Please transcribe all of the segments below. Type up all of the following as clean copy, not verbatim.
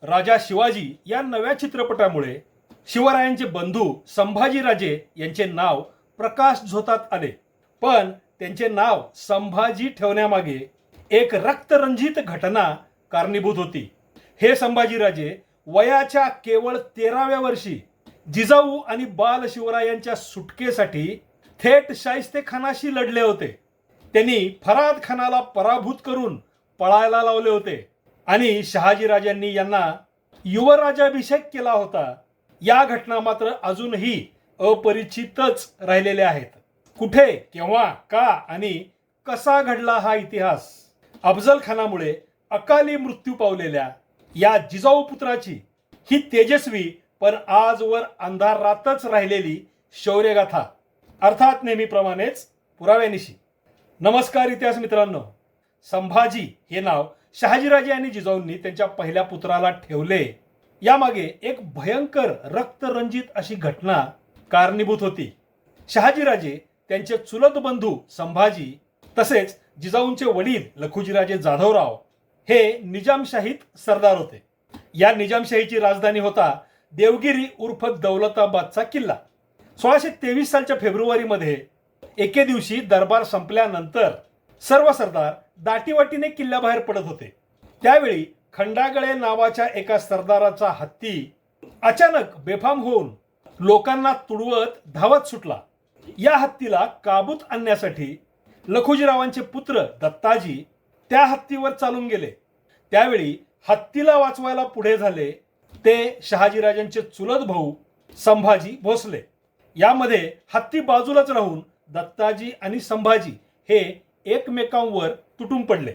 राजा शिवाजी या नव्या चित्रपटामुळे शिवरायांचे बंधू संभाजीराजे यांचे नाव प्रकाश झोतात आले, पण त्यांचे नाव संभाजी ठेवण्यामागे एक रक्तरंजित घटना कारणीभूत होती. हे संभाजीराजे वयाच्या केवळ 13व्या वर्षी जिजाऊ आणि बाल शिवरायांच्या सुटकेसाठी थेट शाहिस्तेखानाशी लढले होते. त्यांनी फराद खानाला पराभूत करून पळायला लावले होते आणि शहाजीराजांनी यांना युवराजाभिषेक केला होता. या घटना मात्र अजूनही अपरिचितच राहिलेल्या आहेत. कुठे, केव्हा, का आणि कसा घडला हा इतिहास? अफजल खानामुळे अकाली मृत्यू पावलेल्या या जिजाऊ पुत्राची ही तेजस्वी पण आजवर अंधारातच राहिलेली शौर्यगाथा, अर्थात नेहमीप्रमाणेच पुराव्यानिशी. नमस्कार इतिहास मित्रांनो. संभाजी हे नाव शहाजीराजे आणि जिजाऊंनी त्यांच्या पहिल्या पुत्राला ठेवले, यामागे एक भयंकर रक्तरंजित अशी घटना कारणीभूत होती. शहाजीराजे, त्यांचे चुलत बंधू संभाजी तसेच जिजाऊंचे वडील लखुजीराजे जाधवराव हे निजामशाहीत सरदार होते. या निजामशाहीची राजधानी होता देवगिरी उर्फ दौलताबादचा किल्ला. 1623 सालच्या फेब्रुवारीमध्ये एके दिवशी दरबार संपल्यानंतर सर्व सरदार दाटीवाटीने किल्ल्याबाहेर पडत होते. त्यावेळी खंडागळे नावाच्या एका सरदाराचा हत्ती अचानक बेफाम होऊन लोकांना तुडवत धावत सुटला. या हत्तीला काबूत आणण्यासाठी लखुजीरावांचे पुत्र दत्ताजी त्या हत्तीवर चालून गेले. त्यावेळी हत्तीला वाचवायला पुढे झाले ते शहाजीराजांचे चुलत भाऊ संभाजी भोसले. यामध्ये हत्ती बाजूलाच राहून दत्ताजी आणि संभाजी हे एकमेकांवर तुटून पडले.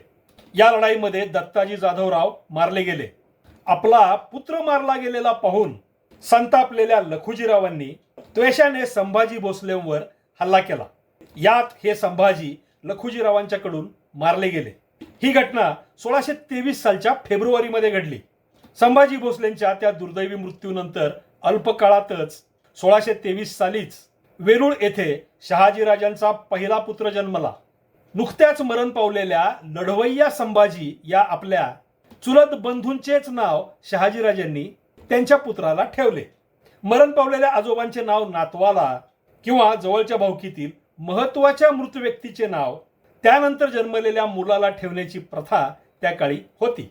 या लढाईमध्ये दत्ताजी जाधवराव मारले गेले. आपला पुत्र मारला गेलेला पाहून संतापलेल्या लखुजीरावांनी त्वेषाने संभाजी भोसलेंवर हल्ला केला. यात हे संभाजी लखुजीरावांच्याकडून मारले गेले. ही घटना 1623 सालच्या फेब्रुवारीमध्ये घडली. संभाजी भोसलेंच्या त्या दुर्दैवी मृत्यूनंतर अल्प काळातच 1623 सालीच वेरूळ येथे शहाजीराजांचा पहिला पुत्र जन्मला. नुकत्याच मरण पावलेल्या लढवय्या संभाजी या आपल्या चुलत बंधूंचेच नाव शहाजीराजांनी त्यांच्या पुत्राला ठेवले. मरण पावलेल्या आजोबांचे नाव नातवाला किंवा जवळच्या भावकीतील महत्वाच्या मृत व्यक्तीचे नाव त्यानंतर जन्मलेल्या मुलाला ठेवण्याची प्रथा त्या काळी होती.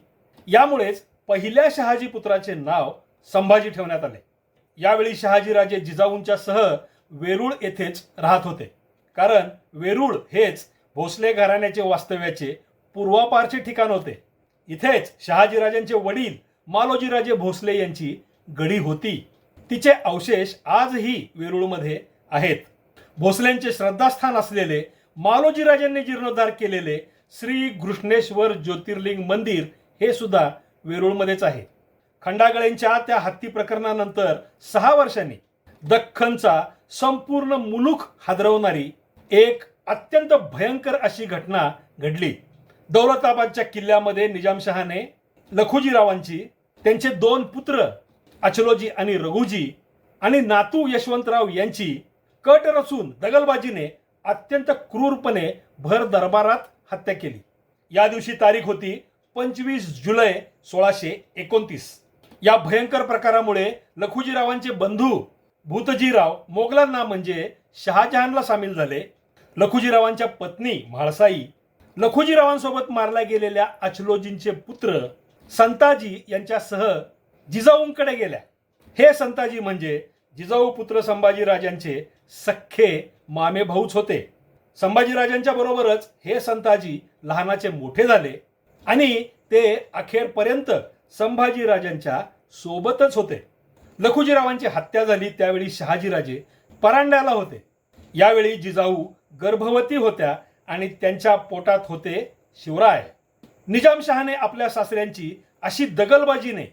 यामुळेच पहिल्या शहाजी पुत्राचे नाव संभाजी ठेवण्यात आले. यावेळी शहाजीराजे जिजाऊंच्या सह वेरूळ येथेच राहत होते, कारण वेरूळ हेच भोसले घराण्याचे वास्तव्याचे पूर्वापारचे ठिकाण होते. इथेच शहाजीराजांचे वडील मालोजीराजे भोसले यांची गडी होती. तिचे अवशेष आजही वेरूळमध्ये आहेत. भोसल्यांचे श्रद्धास्थान असलेले मालोजीराजांनी जीर्णोद्धार केलेले श्री घृष्णेश्वर ज्योतिर्लिंग मंदिर हे सुद्धा वेरूळमध्येच आहे. खंडागळेंच्या त्या हत्ती प्रकरणानंतर 6 वर्षांनी दख्खनचा संपूर्ण मुलूक हादरवणारी एक अत्यंत भयंकर अशी घटना घडली. दौलताबादच्या किल्ल्यामध्ये निजामशहाने लखुजीरावांची, त्यांचे 2 पुत्र अचलोजी आणि रघुजी आणि नातू यशवंतराव यांची कट रचून दगलबाजीने अत्यंत क्रूरपणे भर दरबारात हत्या केली. या दिवशी तारीख होती 25 जुलै 1629. या भयंकर प्रकारामुळे लखुजीरावांचे बंधू भूतजीराव मोगलांना म्हणजे शहाजहानला सामील झाले. लखुजीरावांच्या पत्नी म्हाळसाई, लखुजीरावांसोबत मारल्या गेलेल्या अचलोजींचे पुत्र संताजी यांच्यासह जिजाऊंकडे गेल्या. हे संताजी म्हणजे जिजाऊ पुत्र संभाजीराजांचे सख्खे मामे भाऊच होते. संभाजीराजांच्या बरोबरच हे संताजी लहानाचे मोठे झाले आणि ते अखेरपर्यंत संभाजीराजांच्या सोबतच होते. लखुजीरावांची हत्या झाली त्यावेळी शहाजीराजे परांड्याला होते. यावेळी जिजाऊ गर्भवती होत्या आणि त्यांच्या पोटात होते शिवराय. निजामशहाने आपल्या सासऱ्यांची अशी दगलबाजीने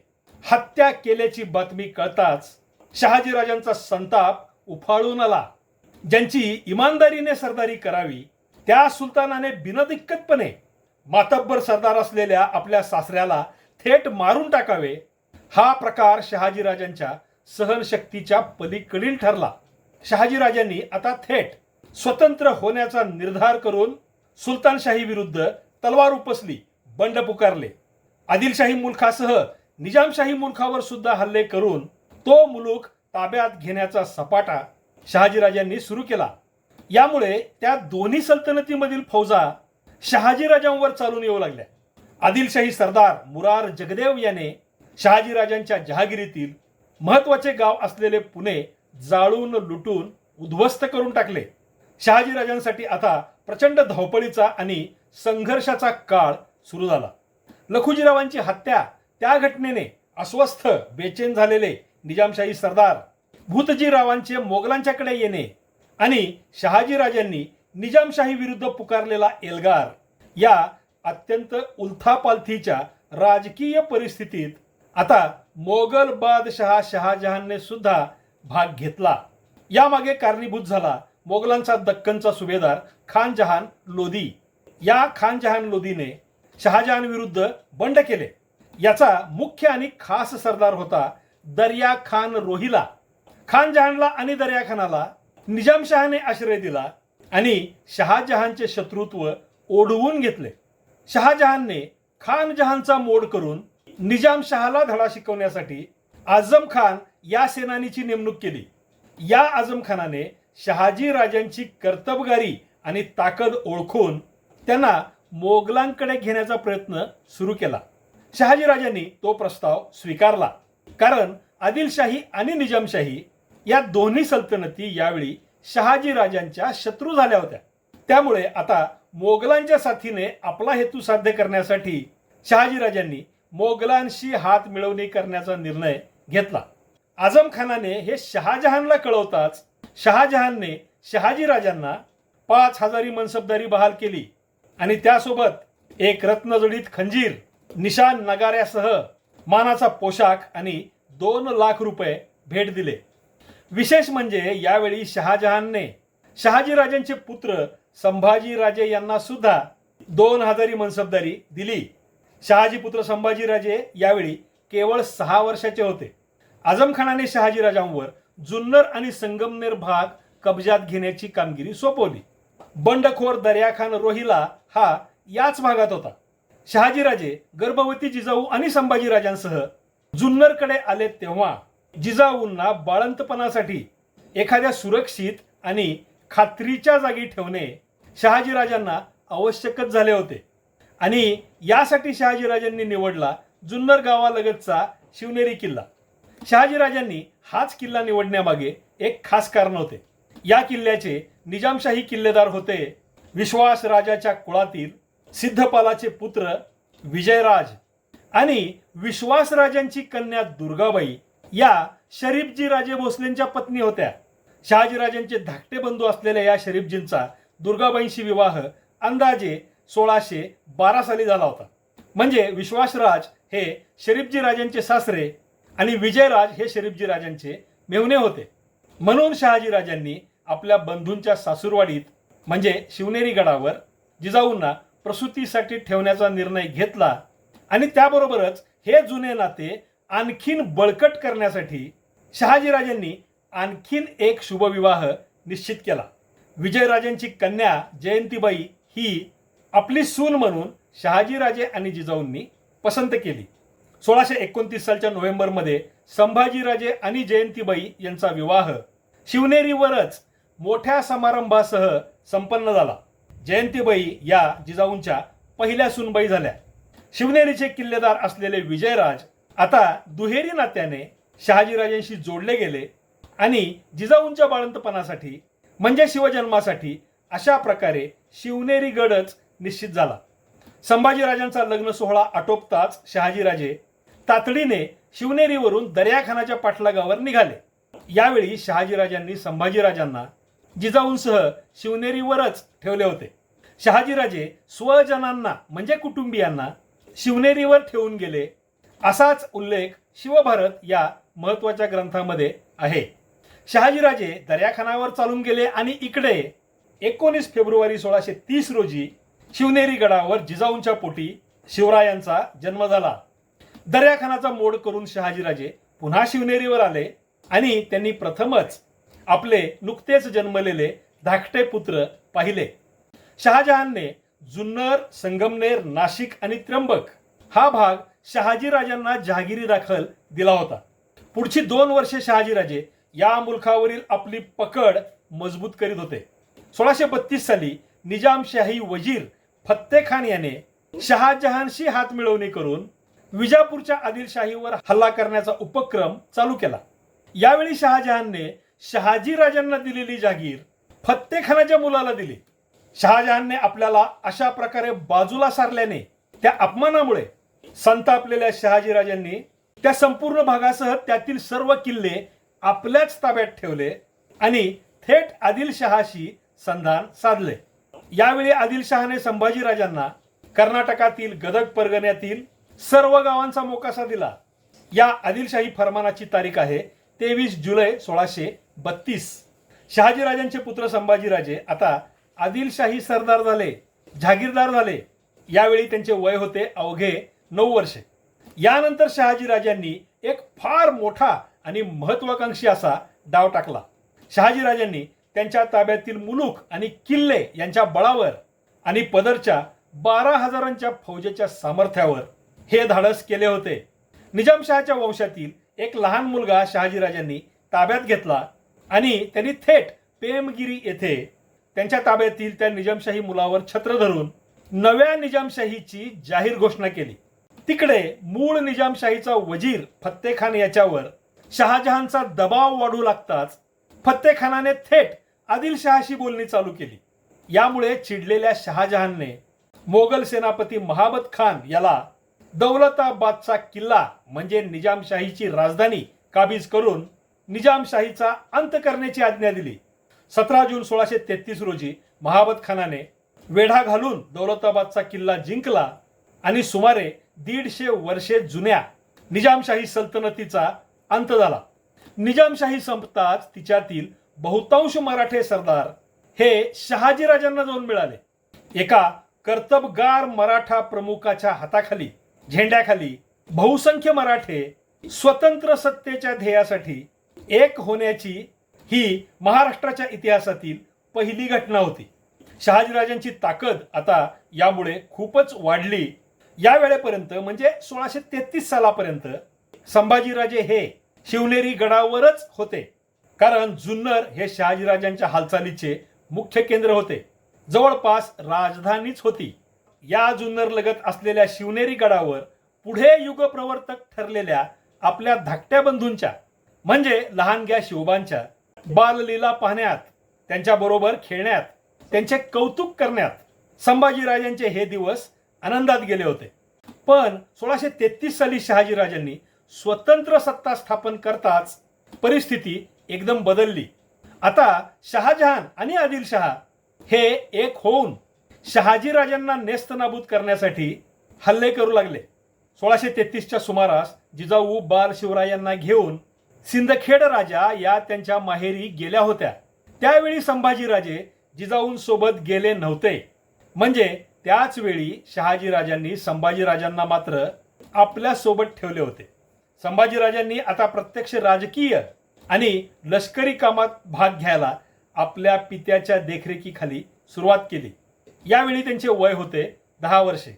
हत्या केल्याची बातमी कळताच शहाजीराजांचा संताप उफाळून आला. ज्यांची इमानदारीने सरदारी करावी त्या सुलतानाने बिनदिक्कतपणे मातब्बर सरदार असलेल्या आपल्या सासऱ्याला थेट मारून टाकावे, हा प्रकार शहाजीराजांच्या सहनशक्तीच्या पलीकडील ठरला. शहाजीराजांनी आता थेट स्वतंत्र होण्याचा निर्धार करून सुलतानशाही विरुद्ध तलवार उपसली, बंड पुकारले. आदिलशाही मुलखासह निजामशाही मुलखावर सुद्धा हल्ले करून तो मुलूक ताब्यात घेण्याचा सपाटा शहाजीराजांनी सुरू केला. यामुळे त्या दोन्ही सल्तनतीमधील फौजा शहाजीराजांवर चालून येऊ लागल्या. आदिलशाही सरदार मुरार जगदेव याने शहाजीराजांच्या जहागिरीतील महत्वाचे गाव असलेले पुणे जाळून लुटून उद्ध्वस्त करून टाकले. शहाजीराजांसाठी आता प्रचंड धावपळीचा आणि संघर्षाचा काळ सुरू झाला. लखुजीरावांची हत्या, त्या घटनेने अस्वस्थ बेचैन झालेले निजामशाही सरदार, भूतजीरावांचे मोगलांच्याकडे येणे आणि शहाजीराजांनी निजामशाही विरुद्ध पुकारलेला एल्गार या अत्यंत उलथापालथीच्या राजकीय परिस्थितीत आता मोगल बादशहा शहाजहानने सुद्धा भाग घेतला. यामागे कारणीभूत झाला मोगलांचा दक्कनचा सुभेदार खान जहान लोधी. या खान जहान लोधीने शहाजहान विरुद्ध बंड केले. याचा मुख्य आणि खास सरदार होता दर्या खान रोहिला. खान जहानला आणि दर्या खानाला निजामशहाने आश्रय दिला आणि शहाजहानचे शत्रुत्व ओढवून घेतले. शहाजहानने खान जहानचा मोड करून निजामशहाला धडा शिकवण्यासाठी आझम खान या सेनानीची नेमणूक केली. या आझम खानाने शहाजी राजांची कर्तबगारी आणि ताकद ओळखून त्यांना मोगलांकडे घेण्याचा प्रयत्न सुरू केला. शहाजीराजांनी तो प्रस्ताव स्वीकारला, कारण आदिलशाही आणि निजामशाही या दोन्ही सल्तनती यावेळी शहाजीराजांच्या शत्रू झाल्या होत्या. त्यामुळे आता मोगलांच्या साथीने आपला हेतू साध्य करण्यासाठी शहाजीराजांनी मोगलांशी हात मिळवणी करण्याचा निर्णय घेतला. आझम खानाने हे शहाजहानला कळवताच शहाजहानने शहाजीराजांना 5,000 मनसबदारी बहाल केली आणि त्यासोबत एक रत्नजडित खंजीर, निशान नगाऱ्यासह मानाचा पोशाख आणि 2 लाख रुपये भेट दिले. विशेष म्हणजे यावेळी शहाजहानने शहाजीराजांचे पुत्र संभाजीराजे यांना सुद्धा 2,000 मनसबदारी दिली. शहाजी पुत्र संभाजीराजे यावेळी केवळ 6 वर्षाचे होते. आझम खानाने शहाजीराजांवर जुन्नर आणि संगमनेर भाग कब्जात घेण्याची कामगिरी सोपवली. बंडखोर दर्याखान रोहिला हा याच भागात होता. शहाजीराजे गर्भवती जिजाऊ आणि संभाजीराजांसह जुन्नरकडे आले तेव्हा जिजाऊंना बाळंतपणासाठी एखाद्या सुरक्षित आणि खात्रीच्या जागी ठेवणे शहाजीराजांना आवश्यकच झाले होते आणि यासाठी शहाजीराजांनी निवडला जुन्नर गावालगतचा शिवनेरी किल्ला. शहाजीराजांनी हाच किल्ला निवडण्यामागे एक खास कारण होते. या किल्ल्याचे निजामशाही किल्लेदार होते विश्वास राजाच्या कुळातील सिद्धपालाचे पुत्र विजयराज आणि विश्वास राजांची कन्या दुर्गाबाई या शरीफजी राजे भोसलेंच्या पत्नी होत्या. शहाजीराजांचे धाकटे बंधू असलेल्या या शरीफजींचा दुर्गाबाईंशी विवाह अंदाजे 1612 साली झाला होता. म्हणजे विश्वासराज हे शरीफजी राजांचे सासरे आणि विजयराज हे शरीफजी राजांचे मेहुणे होते. म्हणून शहाजीराजांनी आपल्या बंधूंच्या सासूरवाडीत म्हणजे शिवनेरी गडावर जिजाऊंना प्रसूतीसाठी ठेवण्याचा निर्णय घेतला आणि त्याबरोबरच हे जुने नाते आणखीन बळकट करण्यासाठी शहाजीराजांनी आणखीन एक शुभविवाह निश्चित केला. विजयराजांची कन्या जयंतीबाई ही आपली सून म्हणून शहाजीराजे आणि जिजाऊंनी पसंत केली. 1629 सालच्या नोव्हेंबरमध्ये संभाजीराजे आणि जयंतीबाई यांचा विवाह शिवनेरीवरच मोठ्या समारंभासह संपन्न झाला. जयंतीबाई या जिजाऊंच्या पहिल्या सूनबाई झाल्या. शिवनेरीचे किल्लेदार असलेले विजयराज आता दुहेरी नात्याने शहाजीराजांशी जोडले गेले आणि जिजाऊंच्या बाळंतपणासाठी म्हणजे शिवजन्मासाठी अशा प्रकारे शिवनेरी गडच निश्चित झाला. संभाजीराजांचा लग्न सोहळा आटोपताच शहाजीराजे तातडीने शिवनेरीवरून दर्याखानाच्या पाठलागावर निघाले. यावेळी शहाजीराजांनी संभाजीराजांना जिजाऊंसह शिवनेरीवरच ठेवले होते. शहाजीराजे स्वजनांना म्हणजे कुटुंबियांना शिवनेरीवर ठेवून गेले असाच उल्लेख शिवभारत या महत्वाच्या ग्रंथामध्ये आहे. शहाजीराजे दर्याखानावर चालून गेले आणि इकडे 19 फेब्रुवारी 1630 रोजी शिवनेरी गडावर जिजाऊंच्या पोटी शिवरायांचा जन्म झाला. दर्याखानाचा मोड करून शहाजीराजे पुन्हा शिवनेरीवर आले आणि त्यांनी प्रथमच आपले नुकतेच जन्मलेले धाकटे पुत्र पाहिले. शहाजहानने जुन्नर, संगमनेर, नाशिक आणि त्र्यंबक हा भाग शहाजीराजांना जहागिरी दाखल दिला होता. पुढची 2 वर्षे शहाजीराजे या मुलखावरील आपली पकड मजबूत करीत होते. 1632 साली निजामशाही वजीर फत्ते खान याने शहाजहानशी हात मिळवणी करून विजापूरच्या आदिलशाहीवर हल्ला करण्याचा उपक्रम चालू केला. यावेळी शहाजहानने शहाजीराजांना दिलेली जहागीर फत्ते खानाच्या मुलाला दिली. शहाजहानने आपल्याला अशा प्रकारे बाजूला सारल्याने त्या अपमानामुळे संतापलेल्या शहाजीराजांनी त्या संपूर्ण भागासह त्यातील सर्व किल्ले आपल्याच ताब्यात ठेवले आणि थेट आदिलशहाशी संधान साधले. यावेळी आदिलशहाने संभाजीराजांना कर्नाटकातील गदग परगण्यातील सर्व गावांचा मोकासा दिला. या आदिलशाही फरमानाची तारीख आहे 23 जुलै 1632. शहाजीराजांचे पुत्र संभाजीराजे आता आदिलशाही सरदार झाले, जहागीरदार झाले. यावेळी त्यांचे वय होते अवघे 9 वर्षे. यानंतर शहाजीराजांनी एक फार मोठा आणि महत्वाकांक्षी असा डाव टाकला. शहाजीराजांनी त्यांच्या ताब्यातील मुलूक आणि किल्ले यांच्या बळावर आणि पदरच्या 12,000च्या फौजेच्या सामर्थ्यावर हे धाडस केले होते. निजामशहाच्या वंशातील एक लहान मुलगा शहाजीराजांनी ताब्यात घेतला आणि त्यांनी थेट पेमगिरी येथे त्यांच्या ताब्यातील त्या निजामशाही मुलावर छत्र धरून नव्या निजामशाहीची जाहीर घोषणा केली. तिकडे मूळ निजामशाहीचा वजीर फत्ते खान याच्यावर शहाजहानचा दबाव वाढू लागताच फत्ते खानाने थेट आदिलशहाशी बोलणी चालू केली. यामुळे चिडलेल्या शहाजहानने मोगल सेनापती महाबत खान याला दौलताबादचा किल्ला म्हणजे निजामशाहीची राजधानी काबीज करून निजामशाहीचा अंत करण्याची आज्ञा दिली. 17 जून 1633 रोजी महाबत खानाने वेढा घालून दौलताबादचा किल्ला जिंकला आणि सुमारे 150 वर्षे जुन्या निजामशाही सल्तनतीचा अंत झाला. निजामशाही संपताच तिच्यातील बहुतांश मराठे सरदार हे शहाजीराजांना जाऊन मिळाले. एका कर्तबगार मराठा प्रमुखाच्या हाताखाली झेंड्याखाली बहुसंख्य मराठे स्वतंत्र सत्तेच्या ध्येयासाठी एक होण्याची ही महाराष्ट्राच्या इतिहासातील पहिली घटना होती. शहाजीराजांची ताकद आता यामुळे खूपच वाढली. या वेळेपर्यंत म्हणजे 1633 सालापर्यंत संभाजीराजे हे शिवनेरी गडावरच होते, कारण जुन्नर हे शहाजीराजांच्या हालचालीचे मुख्य केंद्र होते. जवळपास राजधानीच होती. या जुन्नर लगत असलेल्या शिवनेरी गडावर पुढे युगप्रवर्तक ठरलेल्या आपल्या धाकट्या बंधूंच्या म्हणजे लहानग्या शिवबांच्या बाललीला पाहण्यात, त्यांच्याबरोबर खेळण्यात, त्यांचे कौतुक करण्यात संभाजीराजांचे हे दिवस आनंदात गेले होते. पण 1633 साली शहाजीराजांनी स्वतंत्र सत्ता स्थापन करताच परिस्थिती एकदम बदलली. आता शहाजहान आणि आदिलशहा हे एक होऊन शहाजीराजांना नेस्तनाबूत करण्यासाठी हल्ले करू लागले. 1633च्या सुमारास जिजाऊ बाल शिवरायांना घेऊन सिंदखेड राजा या त्यांच्या माहेरी गेल्या होत्या. त्यावेळी संभाजीराजे जिजाऊंसोबत गेले नव्हते. म्हणजे त्याच वेळी शहाजीराजांनी संभाजीराजांना मात्र आपल्या सोबत ठेवले होते. संभाजीराजांनी आता प्रत्यक्ष राजकीय आणि लष्करी कामात भाग घ्यायला आपल्या पित्याच्या देखरेखीखाली सुरुवात केली. यावेळी त्यांचे वय होते 10 वर्षे.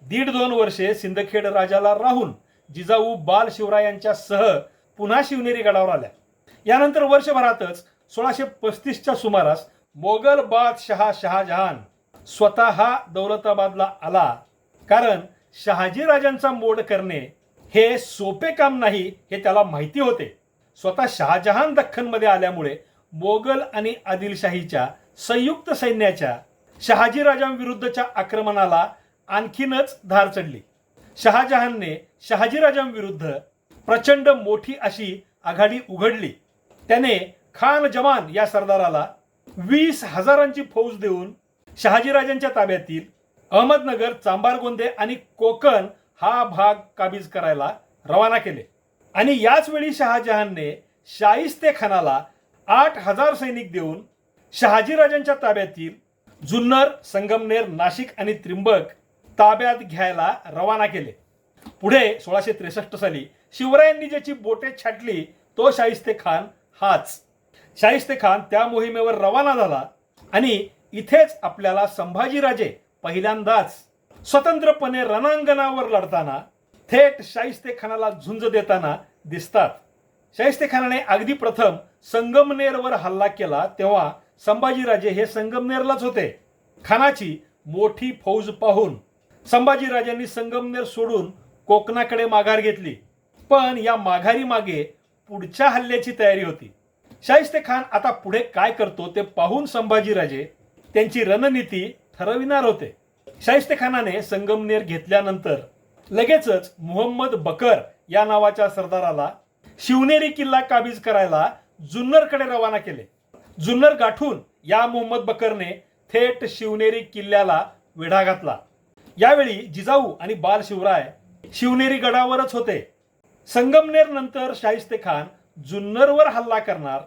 1.5-2 वर्षे सिंदखेड राजाला राहून जिजाऊ बाल शिवरायांच्या सह पुन्हा शिवनेरी गडावर आल्या. यानंतर वर्षभरातच 1635च्या सुमारास मोगल बादशहा शहाजहान स्वतः दौलताबादला आला. कारण शहाजीराजांचा मोड करणे हे सोपे काम नाही हे त्याला माहिती होते. स्वतः शहाजहान दख्खनमध्ये आल्यामुळे मोगल आणि आदिलशाहीच्या संयुक्त सैन्याच्या शहाजीराजांविरुद्धच्या आक्रमणाला आणखीनच धार चढली. शहाजहानने शहाजीराजांविरुद्ध प्रचंड मोठी अशी आघाडी उघडली. त्याने खान जमान या सरदाराला 20,000ची फौज देऊन शहाजीराजांच्या ताब्यातील अहमदनगर, चांबारगोंदे आणि कोकण हा भाग काबीज करायला रवाना केले. आणि याच वेळी शहाजहानने शाहिस्ते खानाला 8,000 सैनिक देऊन शहाजीराजांच्या ताब्यातील जुन्नर, संगमनेर, नाशिक आणि त्रिंबक ताब्यात घ्यायला रवाना केले. पुढे 1663 साली शिवरायांनी ज्याची बोटे छाटली तो शाहिस्ते खान हाच. शाहिस्ते खान त्या मोहिमेवर रवाना झाला आणि इथेच आपल्याला संभाजीराजे पहिल्यांदाच स्वतंत्रपणे रणांगणावर लढताना थेट शाहिस्तेखानाला झुंज देताना दिसतात. शाहिस्तेखानाने अगदी प्रथम संगमनेरवर हल्ला केला तेव्हा संभाजीराजे हे संगमनेरलाच होते. खानाची मोठी फौज पाहून संभाजीराजांनी संगमनेर सोडून कोकणाकडे माघार घेतली. पण या माघारी मागे पुढच्या हल्ल्याची तयारी होती. शाहिस्तेखान आता पुढे काय करतो ते पाहून संभाजीराजे त्यांची रणनीती ठरविणार होते. शाहिस्तेखानाने संगमनेर घेतल्यानंतर लगेचच मुहम्मद बकर या नावाच्या सरदाराला शिवनेरी किल्ला काबीज करायला जुन्नरकडे रवाना केले. जुन्नर गाठून या मुहम्मद बकरने थेट शिवनेरी किल्ल्याला वेढा घातला. यावेळी जिजाऊ आणि बालशिवराय शिवनेरी गडावरच होते. संगमनेर नंतर शाहिस्तेखान जुन्नरवर हल्ला करणार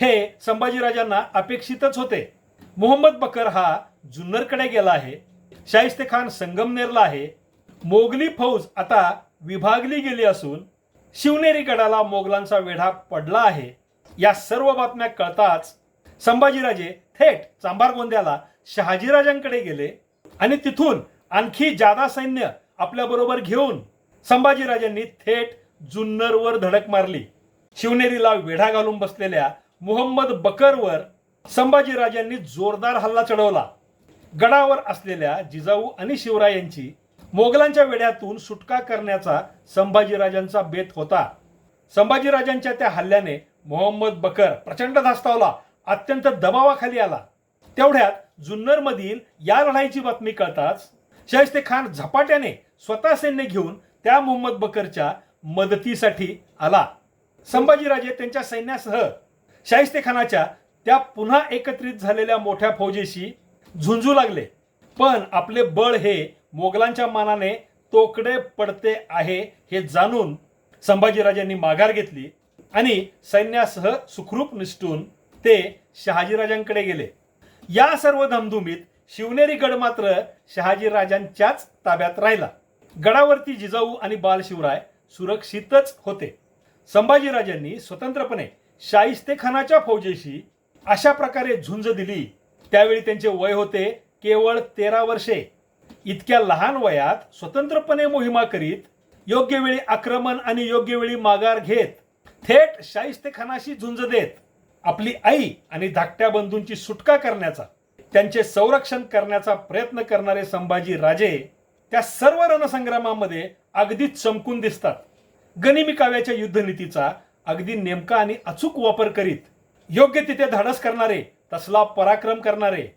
हे संभाजीराजांना अपेक्षितच होते. मुहम्मद बकर हा जुन्नरकडे गेला आहे, शाहिस्तेखान संगमनेरला आहे. मोगली फौज आता विभागली गेली असून शिवनेरी गडाला मोगलांचा वेढा पडला आहे. या सर्व बातम्या कळताच संभाजीराजे थेट चांभारगोंद्याला शहाजीराजांकडे गेले आणि तिथून आणखी जादा सैन्य आपल्या बरोबर घेऊन संभाजीराजांनी थेट जुन्नरवर धडक मारली. शिवनेरीला वेढा घालून बसलेल्या मुहम्मद बकरवर संभाजीराजांनी जोरदार हल्ला चढवला. गडावर असलेल्या जिजाऊ आणि शिवरायांची मोगलांच्या वेढ्यातून सुटका करण्याचा संभाजीराजांचा बेत होता. संभाजीराजांच्या त्या हल्ल्याने मुहम्मद बकर प्रचंड धास्तावला, अत्यंत दबावाखाली आला. तेवढ्यात जुन्नरमधील या लढाईची बातमी कळताच शाहिस्तेखान झपाट्याने स्वतः सैन्य घेऊन त्या मुहम्मद बकरच्या मदतीसाठी आला. संभाजीराजे त्यांच्या सैन्यासह शाहिस्तेखानाच्या त्या पुन्हा एकत्रित झालेल्या मोठ्या फौजेशी झुंजू लागले. पण आपले बळ हे मोगलांच्या मानाने तोकडे पडते आहे हे जाणून संभाजीराजांनी माघार घेतली आणि सैन्यासह सुखरूप निसटून ते शहाजीराजांकडे गेले. या सर्व धमधुमीत शिवनेरी गड मात्र शहाजीराजांच्याच ताब्यात राहिला. गडावरती जिजाऊ आणि बालशिवराय सुरक्षितच होते. संभाजीराजांनी स्वतंत्रपणे शाहिस्तेखानाच्या फौजेशी अशा प्रकारे झुंज दिली. त्यावेळी त्यांचे वय होते केवळ 13 वर्षे. इतक्या लहान वयात स्वतंत्रपणे मोहिमा करीत, योग्य वेळी आक्रमण आणि योग्य वेळी माघार घेत, थेट शाहिस्तेखानाशी झुंज देत आपली आई आणि धाकट्या बंधूंची सुटका करण्याचा, त्यांचे संरक्षण करण्याचा प्रयत्न करणारे संभाजी राजे त्या सर्व रणसंग्रामामध्ये अगदीच चमकून दिसतात. गनिमी काव्याच्या युद्धनीतीचा अगदी नेमका आणि अचूक वापर करीत योग्य तिथे धाडस करणारे, तसला पराक्रम करणारे,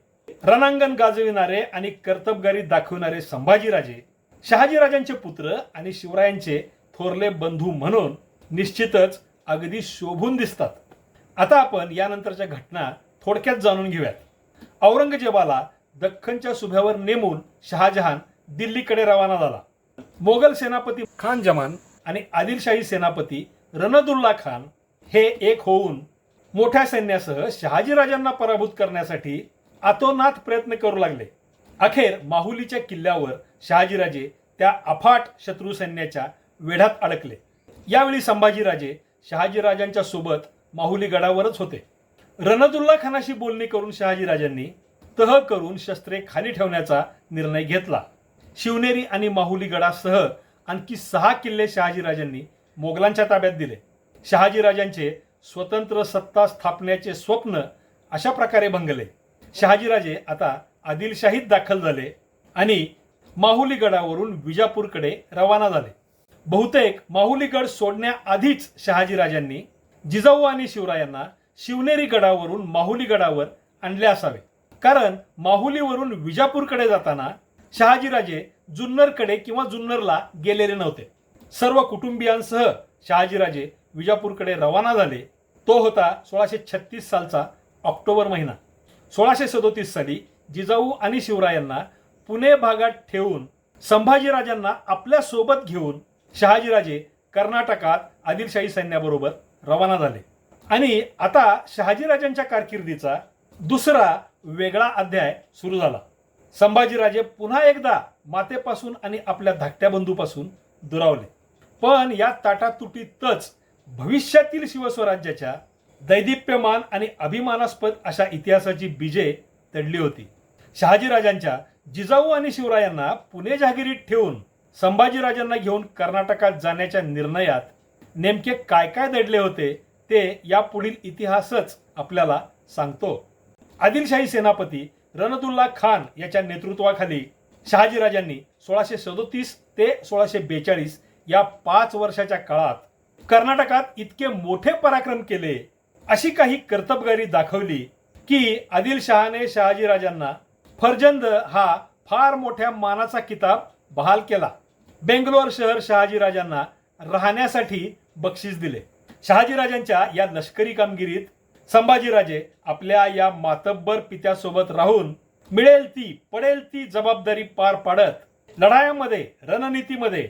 रणांगण गाजविणारे आणि कर्तबगारी दाखविणारे संभाजीराजे शहाजीराजांचे पुत्र आणि शिवरायांचे थोरले बंधू म्हणून निश्चितच अगदी शोभून दिसतात. आता आपण यानंतरच्या घटना थोडक्यात जाणून घेऊयात. औरंगजेबाला दख्खनच्या सुभ्यावर नेमून शहाजहान दिल्लीकडे रवाना झाला. मोगल सेनापती खान जमान आणि आदिलशाही सेनापती रणदुल्ला खान हे एक होऊन मोठ्या सैन्यासह शहाजीराजांना पराभूत करण्यासाठी आतोनात प्रयत्न करू लागले. अखेर माहुलीच्या किल्ल्यावर शहाजीराजे त्या अफाट शत्रू सैन्याच्या वेढ्यात अडकले. यावेळी संभाजीराजे शहाजीराजांच्या सोबत माहुली गडावरच होते. रणदुल्ला खानाशी बोलणी करून शहाजीराजांनी तह करून शस्त्रे खाली ठेवण्याचा निर्णय घेतला. शिवनेरी आणि माहुली गडासह आणखी 6 किल्ले शहाजीराजांनी मोगलांच्या ताब्यात दिले. शहाजीराजांचे स्वतंत्र सत्ता स्थापण्याचे स्वप्न अशा प्रकारे भंगले. शहाजीराजे आता आदिलशाहीत दाखल झाले आणि माहुली गडावरून विजापूरकडे रवाना झाले. बहुतेक माहुली गड सोडण्याआधीच शहाजीराजांनी जिजाऊ आणि शिवरायांना शिवनेरी गडावरून माहुली गडावर आणले असावे. कारण माहुलीवरून विजापूरकडे जाताना शहाजीराजे जुन्नरकडे किंवा जुन्नरला गेलेले नव्हते. सर्व कुटुंबियांसह शहाजीराजे विजापूरकडे रवाना झाले. तो होता 1636 सालचा ऑक्टोबर महिना. 1637 साली जिजाऊ आणि शिवरायांना पुणे भागात ठेवून संभाजीराजांना आपल्या सोबत घेऊन शहाजीराजे कर्नाटकात आदिलशाही सैन्याबरोबर रवाना झाले. आणि आता शहाजीराजांच्या कारकिर्दीचा दुसरा वेगळा अध्याय सुरू झाला. संभाजीराजे पुन्हा एकदा मातेपासून आणि आपल्या धाकट्या बंधूपासून दुरावले. पण या ताटातुटीतच भविष्यातील शिवस्वराज्याच्या दैदिप्यमान आणि अभिमानास्पद अशा इतिहासाची बीजे दडली होती. शहाजीराजांच्या जिजाऊ आणि शिवरायांना पुणे जहागिरीत ठेवून संभाजीराजांना घेऊन कर्नाटकात जाण्याच्या निर्णयात नेमके काय काय दडले होते ते या पुढील इतिहासच आपल्याला सांगतो. आदिलशाही सेनापती रणदुल्ला खान याच्या नेतृत्वाखाली शहाजीराजांनी 1637 ते 1642 या 5 वर्षाच्या काळात कर्नाटकात इतके मोठे पराक्रम केले, अशी काही कर्तबगारी दाखवली की आदिलशहाने शहाजीराजांना फर्जंद हा फार मोठ्या मानाचा किताब बहाल केला. बेंगलोर शहर शहाजीराजांना राहण्यासाठी बक्षीस दिले. शहाजीराजांच्या या लष्करी कामगिरीत संभाजीराजे आपल्या या मातब्बर पित्यासोबत राहून मिळेल ती पडेल ती जबाबदारी पार पाडत लढायांमध्ये, रणनीतीमध्ये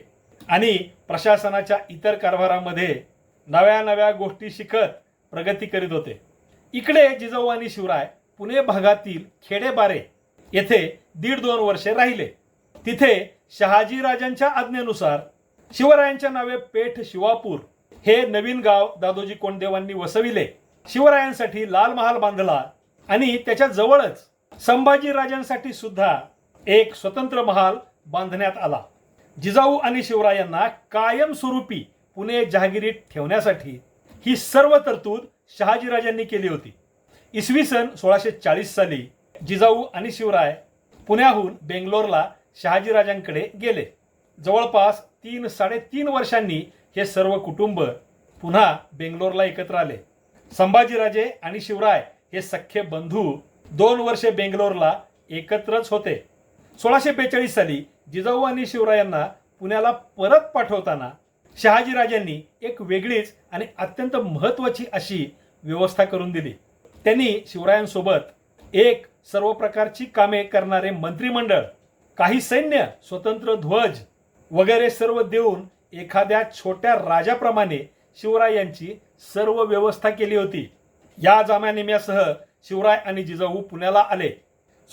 आणि प्रशासनाच्या इतर कारभारामध्ये नव्या नव्या गोष्टी शिकत प्रगती करीत होते. इकडे जिजाऊ आणि शिवराय पुणे भागातील खेडेबारे येथे 1.5-2 वर्षे राहिले. तिथे शहाजीराजांच्या आज्ञेनुसार शिवरायांच्या नावे पेठ शिवापूर हे नवीन गाव दादोजी कोंडदेवांनी वसविले. शिवरायांसाठी लाल महाल बांधला आणि त्याच्या जवळच संभाजीराजांसाठी सुद्धा एक स्वतंत्र महाल बांधण्यात आला. जिजाऊ आणि शिवरायांना कायमस्वरूपी पुणे जहागिरीत ठेवण्यासाठी ही सर्व तरतूद शहाजीराजांनी केली होती. इसवी सन 1640 साली जिजाऊ आणि शिवराय पुण्याहून बेंगलोरला शहाजीराजांकडे गेले. जवळपास 3-3.5 वर्षांनी हे सर्व कुटुंब पुन्हा बेंगलोरला एकत्र आले. संभाजीराजे आणि शिवराय हे सख्खे बंधू 2 वर्षे बेंगलोरला एकत्रच होते. 1642 साली जिजाऊ आणि शिवरायांना पुण्याला परत पाठवताना शहाजीराजांनी एक वेगळीच आणि अत्यंत महत्त्वाची अशी व्यवस्था करून दिली. त्यांनी शिवरायांसोबत एक सर्व प्रकारची कामे करणारे मंत्रिमंडळ, काही सैन्य, स्वतंत्र ध्वज वगैरे सर्व देऊन एखाद्या छोट्या राजाप्रमाणे शिवरायांची सर्व व्यवस्था केली होती. या जाम्यानिम्यासह शिवराय आणि जिजाऊ पुण्याला आले.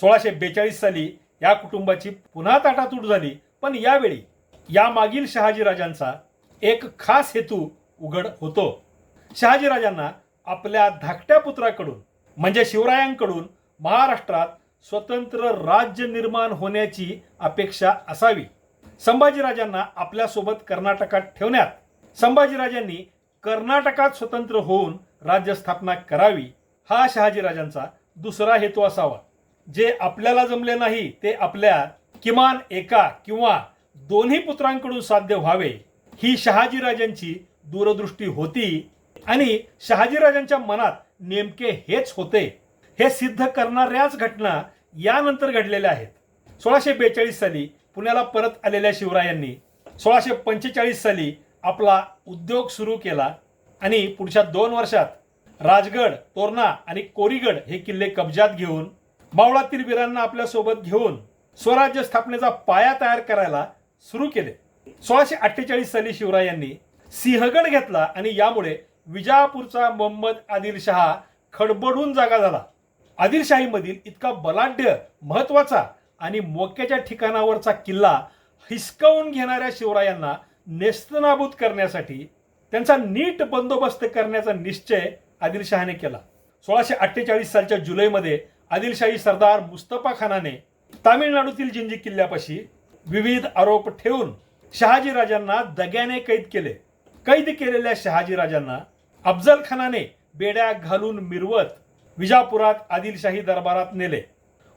1642 साली या कुटुंबाची पुन्हा ताटातूट झाली. पण यावेळी या मागील शहाजीराजांचा एक खास हेतू उघड होतो. शहाजीराजांना आपल्या धाकट्या पुत्राकडून म्हणजे शिवरायांकडून महाराष्ट्रात स्वतंत्र राज्य निर्माण होण्याची अपेक्षा असावी. संभाजीराजांना आपल्यासोबत कर्नाटकात ठेवण्यात संभाजीराजांनी कर्नाटकात स्वतंत्र होऊन राज्य स्थापना करावी हा शहाजीराजांचा दुसरा हेतू असावा. जे आपल्याला जमले नाही ते आपल्या किमान एका किंवा दोन्ही पुत्रांकडून साध्य व्हावे ही शहाजीराजांची दूरदृष्टी होती आणि शहाजीराजांच्या मनात नेमके हेच होते हे सिद्ध करणाऱ्याच घटना यानंतर घडलेल्या आहेत. 1642 साली पुण्याला परत आलेल्या शिवरायांनी 1645 साली आपला उद्योग सुरू केला आणि पुढच्या 2 वर्षात राजगड, तोरणा आणि कोरीगड हे किल्ले कब्जात घेऊन मावळातील वीरांना आपल्या सोबत घेऊन स्वराज्य स्थापनेचा पाया तयार करायला सुरू केले. 1648 साली शिवरायांनी सिंहगड घेतला आणि यामुळे विजापूरचा मोहम्मद आदिलशहा खडबडून जागा झाला. आदिलशाहीमधील इतका बलाढ्य, महत्वाचा आणि मोक्याच्या ठिकाणावरचा किल्ला हिसकावून घेणाऱ्या शिवरायांना नेस्तनाबूत करण्यासाठी त्यांचा नीट बंदोबस्त करण्याचा निश्चय आदिलशहाने केला. 1648 सालच्या जुलैमध्ये आदिलशाही सरदार मुस्तफा खानाने तामिळनाडूतील जिंजी किल्ल्यापाशी विविध आरोप ठेवून शहाजीराजांना दग्याने कैद केले. कैद केलेल्या शहाजीराजांना अफजल खानाने बेड्या घालून मिरवत विजापुरात आदिलशाही दरबारात नेले.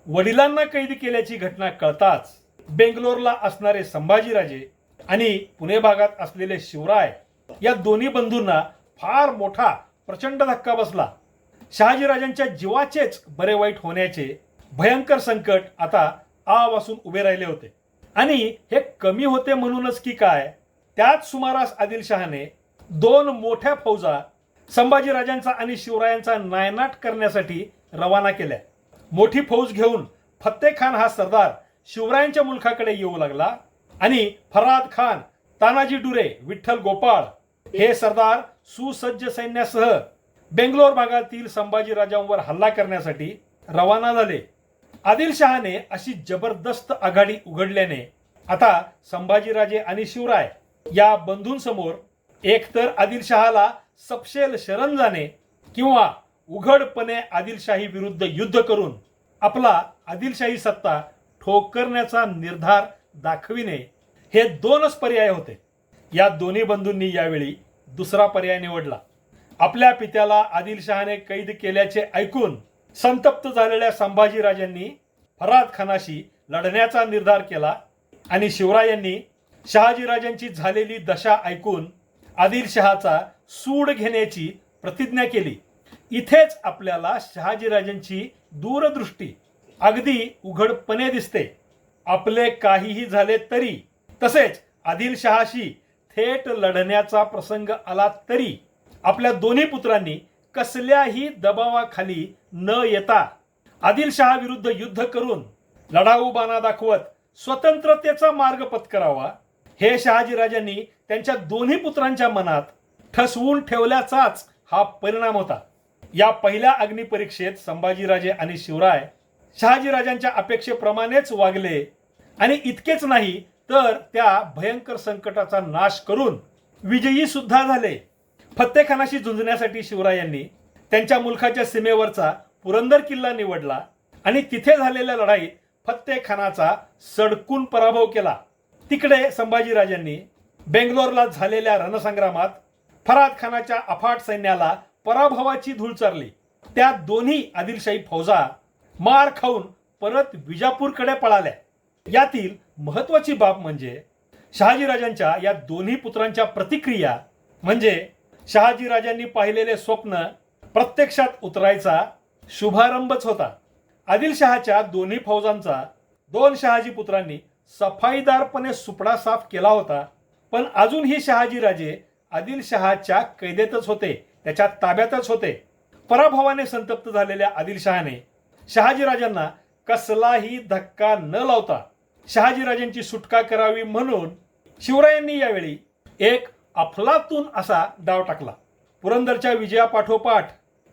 वडिलांना कैद केल्याची घटना कळताच बेंगलोरला असणारे संभाजीराजे आणि पुणे भागात असलेले शिवराय या दोन्ही बंधूंना फार मोठा प्रचंड धक्का बसला. शहाजीराजांच्या जीवाचेच बरे वाईट होण्याचे भयंकर संकट आता आवासून उभे राहिले होते आणि हे कमी होते म्हणूनच की काय, त्याच सुमारास आदिलशहाने 2 मोठ्या फौजा संभाजीराजांचा आणि शिवरायांचा नायनाट करण्यासाठी रवाना केल्या. मोठी फौज घेऊन फत्ते खान हा सरदार शिवरायांच्या मुलखाकडे येऊ लागला आणि फराद खान, तानाजी डुरे, विठ्ठल गोपाळ हे सरदार सुसज्ज सैन्यासह बेंगलोर भागातील संभाजीराजांवर हल्ला करण्यासाठी रवाना झाले. आदिलशहाने अशी जबरदस्त आघाडी उघडल्याने आता संभाजीराजे आणि शिवराय या बंधूंसमोर एकतर आदिलशहाला सपशेल शरण जाणे किंवा उघडपणे आदिलशाही विरुद्ध युद्ध करून आपला आदिलशाही सत्ता ठोकरण्याचा निर्धार दाखविणे हे दोनच पर्याय होते. या दोन्ही बंधूंनी यावेळी दुसरा पर्याय निवडला. आपल्या पित्याला आदिलशहाने कैद केल्याचे ऐकून संतप्त झालेल्या संभाजीराजांनी फराद खानाशी लढण्याचा निर्धार केला आणि शिवरायांनी शहाजीराजांची झालेली दशा ऐकून आदिलशहाचा सूड घेण्याची प्रतिज्ञा केली. इथेच आपल्याला शहाजीराजांची दूरदृष्टी अगदी उघडपणे दिसते. आपले काहीही झाले तरी, तसेच आदिलशहाशी थेट लढण्याचा प्रसंग आला तरी आपल्या दोन्ही पुत्रांनी कसल्याही दबावाखाली न येता आदिलशहा युद्ध करून लढाऊ बाणा दाखवत स्वतंत्रतेचा मार्ग पत्करावा, हे शहाजीराजांनी त्यांच्या दोन्ही पुत्रांच्या मनात ठसवून ठेवल्याचाच हा परिणाम होता. या पहिल्या अग्निपरीक्षेत संभाजीराजे आणि शिवराय शहाजीराजांच्या अपेक्षेप्रमाणेच वागले आणि इतकेच नाही तर त्या भयंकर संकटाचा नाश करून विजयी सुद्धा झाले. फत्तेखानाशी झुंजण्यासाठी शिवरायांनी त्यांच्या मुलखाच्या सीमेवरचा पुरंदर किल्ला निवडला आणि तिथे झालेल्या लढाईत फत्तेखानाचा सडकून पराभव केला. तिकडे संभाजीराजांनी बेंगलोरला झालेल्या रणसंग्रामात फराद खानाच्या अफाट सैन्याला पराभवाची धूळ चारली. त्या दोन्ही आदिलशाही फौजा मार खाऊन परत विजापूरकडे पळाल्या. यातील महत्वाची बाब म्हणजे शहाजीराजांच्या या दोन्ही पुत्रांच्या प्रतिक्रिया म्हणजे शहाजीराजांनी पाहिलेले स्वप्न प्रत्यक्षात उतरायचा शुभारंभच होता. आदिलशहाच्या दोन्ही फौजांचा दोन शहाजी पुत्रांनी सफाईदारपणे सुपडा साफ केला होता, पण अजूनही शहाजीराजे आदिलशहाच्या कैदेतच होते, त्याच्या ताब्यातच होते. पराभवाने संतप्त झालेल्या आदिलशहाने शहाजीराजांना कसलाही धक्का न लावता शहाजीराजांची सुटका करावी म्हणून शिवरायांनी यावेळी एक अफलातून असा डाव टाकला. पुरंदरच्या विजयापाठोपाठ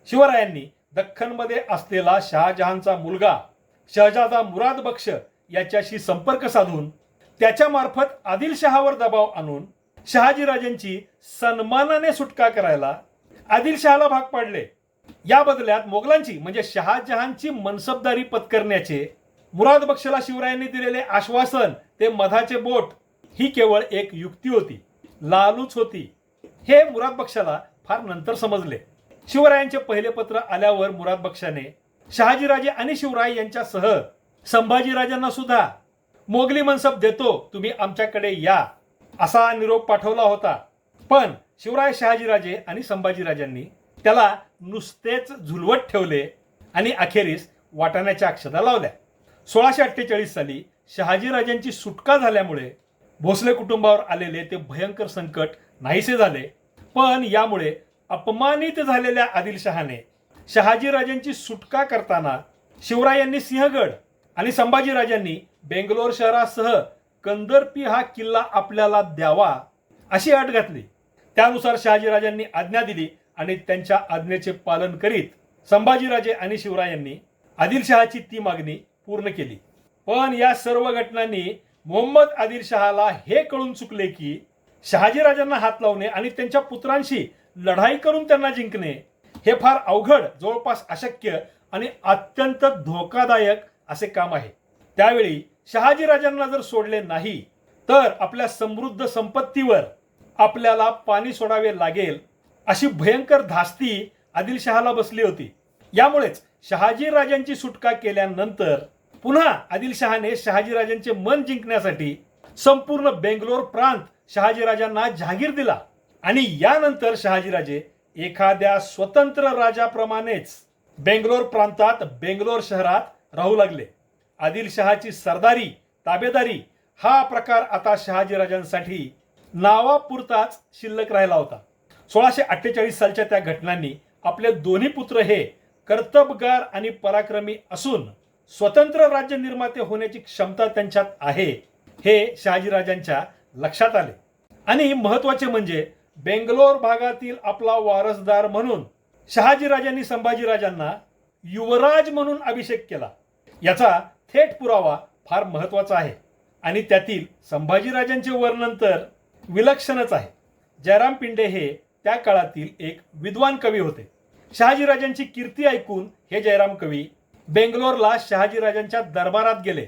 शिवरायांनी दख्खनमध्ये असलेला शहाजहानचा मुलगा शहजादा मुराद बक्ष याच्याशी संपर्क साधून त्याच्या मार्फत आदिलशहावर दबाव आणून शहाजीराजांची सन्मानाने सुटका करायला आदिलशहाला भाग पाडले. या बदल्यात मोगलांची म्हणजे शहाजहानची मनसबदारी पत्करण्याचे मुराद बक्षला शिवरायांनी दिलेले आश्वासन, ते मधाचे बोट, ही केवळ एक युक्ती होती, लालूच होती. हे मुराद बक्षाला फार नंतर समजले. शिवरायांचे पहिले पत्र आल्यावर मुराद बक्षाने शहाजीराजे आणि शिवराय यांच्यासह संभाजीराजांना सुद्धा मोगली मनसब देतो, तुम्ही आमच्याकडे या, असा निरोप पाठवला होता. पण शिवराय, शहाजीराजे आणि संभाजीराजांनी त्याला नुसतेच झुलवत ठेवले आणि अखेरीस वाटाण्याच्या अक्षता लावल्या. 1648 साली शहाजीराजांची सुटका झाल्यामुळे भोसले कुटुंबावर आलेले ते भयंकर संकट नाहीसे झाले. पण यामुळे अपमानित झालेल्या आदिलशहाने शहाजीराजांची सुटका करताना शिवरायांनी सिंहगड आणि संभाजीराजांनी बेंगलोर शहरासह कंदरपी हा किल्ला आपल्याला द्यावा अशी अट घातली. त्यानुसार शहाजीराजांनी आज्ञा दिली आणि त्यांच्या आज्ञेचे पालन करीत संभाजीराजे आणि शिवरायांनी आदिलशहाची ती मागणी पूर्ण केली. पण या सर्व घटनांनी मोहम्मद आदिलशहाला हे कळून चुकले की शहाजीराजांना हात लावणे आणि त्यांच्या पुत्रांशी लढाई करून त्यांना जिंकणे हे फार अवघड, जवळपास अशक्य आणि अत्यंत धोकादायक असे काम आहे. त्यावेळी शहाजीराजांना जर सोडले नाही तर आपल्या समृद्ध संपत्तीवर आपल्याला पाणी सोडावे लागेल अशी भयंकर धास्ती आदिलशहाला बसली होती. यामुळेच शहाजीराजांची सुटका केल्यानंतर पुन्हा आदिलशहाने शहाजीराजांचे मन जिंकण्यासाठी संपूर्ण बेंगलोर प्रांत शहाजीराजांना जहागीर दिला आणि यानंतर शहाजीराजे एखाद्या स्वतंत्र राजाप्रमाणेच बेंगलोर प्रांतात, बेंगलोर शहरात राहू लागले. आदिलशहाची सरदारी, ताबेदारी हा प्रकार आता शहाजीराजांसाठी नावापुरताच शिल्लक राहिला होता. 1648 सालच्या त्या घटनांनी आपले दोन्ही पुत्र हे कर्तबगार आणि पराक्रमी असून स्वतंत्र राज्य निर्माते होण्याची क्षमता त्यांच्यात आहे हे शहाजीराजांच्या लक्षात आले. आणि महत्वाचे म्हणजे बेंगलोर भागातील आपला वारसदार म्हणून शहाजीराजांनी संभाजीराजांना युवराज म्हणून अभिषेक केला. याचा थेट पुरावा फार महत्वाचा आहे आणि त्यातील संभाजीराजांचे वर्णन तर विलक्षणच आहे. जयराम पिंडे हे त्या काळातील एक विद्वान कवी होते. शहाजीराजांची कीर्ती ऐकून हे जयराम कवी बेंगलोरला शहाजीराजांच्या दरबारात गेले.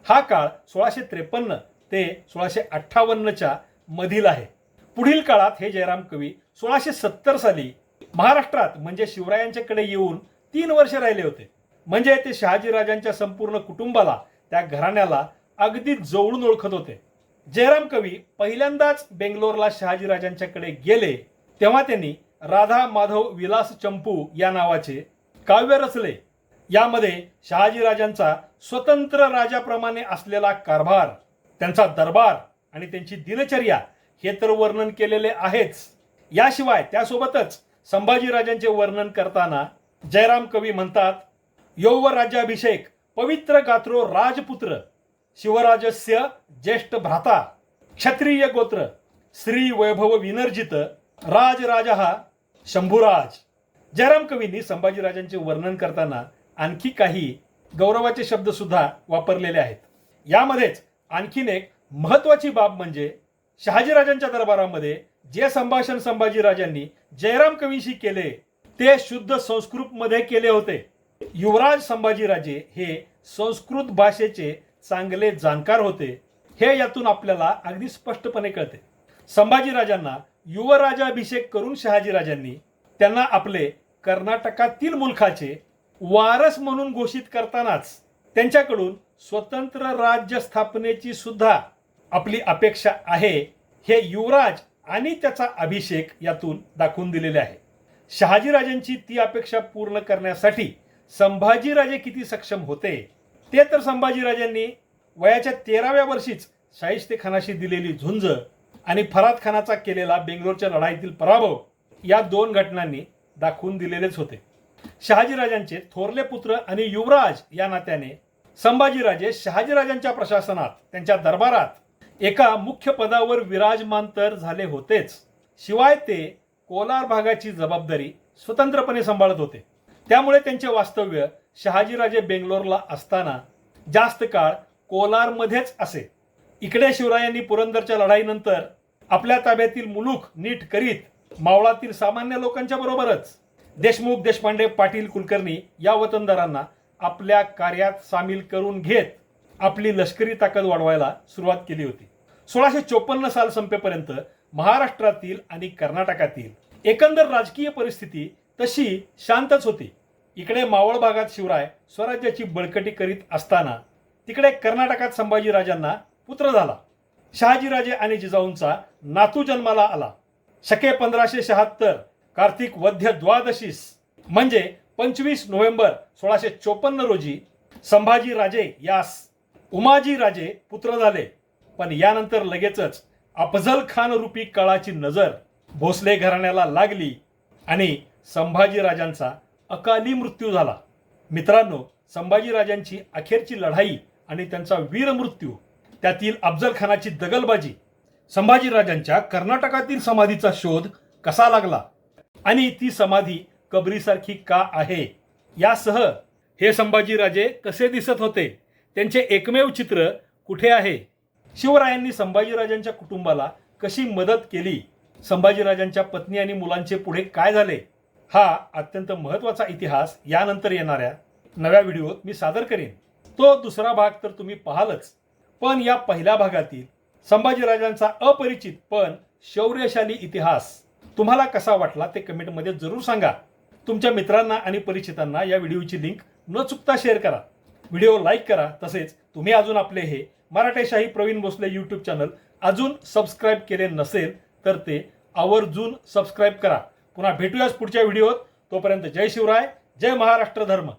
हा काळ 1653 ते 1658च्या मधील आहे. पुढील काळात हे जयराम कवी 1670 साली महाराष्ट्रात म्हणजे शिवरायांच्याकडे येऊन 3 वर्ष राहिले होते. म्हणजे ते शहाजीराजांच्या संपूर्ण कुटुंबाला, त्या घराण्याला अगदी जवळून ओळखत होते. जयराम कवी पहिल्यांदाच बेंगलोरला शहाजीराजांच्याकडे गेले तेव्हा त्यांनी राधा माधव विलास चंपू या नावाचे काव्य रचले. यामध्ये शहाजीराजांचा स्वतंत्र राजाप्रमाणे असलेला कारभार, त्यांचा दरबार आणि त्यांची दिनचर्या हे तर वर्णन केलेले आहेच. याशिवाय त्यासोबतच संभाजीराजांचे वर्णन करताना जयराम कवी म्हणतात, यौव राज्याभिषेक पवित्र गात्रो राजपुत्र, शिवराजस्य ज्येष्ठ भ्राता, क्षत्रिय गोत्र, श्री वैभव विनर्जित, राजराजा शंभूराज. जयराम कवींनी संभाजीराजांचे वर्णन करताना आणखी काही गौरवाचे शब्द सुद्धा वापरलेले आहेत. यामध्येच आणखीन एक महत्वाची बाब म्हणजे शहाजीराजांच्या दरबारामध्ये जे संभाषण संभाजीराजांनी जयराम कवींशी केले ते शुद्ध संस्कृतमध्ये केले होते. युवराज संभाजीराजे हे संस्कृत भाषेचे चांगले जाणकार होते हे यातून आपल्याला अगदी स्पष्टपणे कळते. संभाजीराजांना युवराजाभिषेक करून शहाजीराजांनी त्यांना आपले कर्नाटकातील मुलखाचे वारस म्हणून घोषित करतानाच त्यांच्याकडून स्वतंत्र राज्य स्थापनेची सुद्धा आपली अपेक्षा आहे हे युवराज आणि त्याचा अभिषेक यातून दाखवून दिलेले आहे. शहाजीराजांची ती अपेक्षा पूर्ण करण्यासाठी संभाजीराजे किती सक्षम होते ते तर संभाजीराजांनी वयाच्या 13व्या वर्षीच शाहिस्तेखानाशी दिलेली झुंज आणि फराद खानाचा केलेला बेंगलोरच्या लढाईतील पराभव या 2 घटनांनी दाखवून दिलेलेच होते. शहाजीराजांचे थोरले पुत्र आणि युवराज या नात्याने संभाजीराजे शहाजीराजांच्या प्रशासनात, त्यांच्या दरबारात एका मुख्य पदावर विराजमान तर झाले होतेच, शिवाय ते कोलार भागाची जबाबदारी स्वतंत्रपणे सांभाळत होते. त्यामुळे त्यांचे वास्तव्य शहाजीराजे बेंगलोरला असताना जास्त काळ कोलारमध्येच असे. इकडे शिवरायांनी पुरंदरच्या लढाईनंतर आपल्या ताब्यातील मुलूख नीट करीत मावळातील सामान्य लोकांच्या बरोबरच देशमुख, देशपांडे, पाटील, कुलकर्णी या वतनदारांना आपल्या कार्यात सामील करून घेत आपली लष्करी ताकद वाढवायला सुरुवात केली होती. 1654 साल संपेपर्यंत महाराष्ट्रातील आणि कर्नाटकातील एकंदर राजकीय परिस्थिती तशी शांतच होती. इकडे मावळ भागात शिवराय स्वराज्याची बळकटी करीत असताना तिकडे कर्नाटकात संभाजीराजांना पुत्र झाला. शहाजीराजे आणि जिजाऊंचा नातू जन्माला आला. शके 1576 कार्तिक वद्य द्वादशीस म्हणजे 25 नोव्हेंबर 1654 रोजी संभाजीराजे यास उमाजीराजे पुत्र झाले. पण यानंतर लगेचच अफजल खान रूपी काळाची नजर भोसले घराण्याला लागली आणि संभाजीराजांचा अकाली मृत्यू झाला. मित्रांनो, संभाजीराजांची अखेरची लढाई आणि त्यांचा वीर मृत्यू, त्यातील अफजल खानाची दगलबाजी, संभाजीराजांच्या कर्नाटकातील समाधीचा शोध कसा लागला आणि ती समाधी कबरीसारखी का आहे, यासह हे संभाजीराजे कसे दिसत होते, त्यांचे एकमेव चित्र कुठे आहे, शिवरायांनी संभाजीराजांच्या कुटुंबाला कशी मदत केली, संभाजीराजांच्या पत्नी आणि मुलांचे पुढे काय झाले, हा अत्यंत महत्त्वाचा इतिहास यानंतर येणाऱ्या नव्या व्हिडिओत मी सादर करेन. तो दुसरा भाग तर तुम्ही पाहालच, पण या पहिल्या भागातील संभाजीराजांचा अपरिचित पण शौर्यशाली इतिहास तुम्हाला कसा वाटला ते कमेंटमध्ये जरूर सांगा. तुमच्या मित्रांना आणि परिचितांना या व्हिडिओची लिंक न चुकता शेअर करा. व्हिडिओ लाईक करा. तसेच तुम्ही अजून आपले हे मराठेशाही प्रवीण भोसले यूट्यूब चॅनल अजून सबस्क्राईब केले नसेल तर ते आवर्जून सबस्क्राईब करा. पुन्हा भेटूयाच पुढच्या व्हिडिओत. तोपर्यंत जय शिवराय, जय महाराष्ट्र धर्म.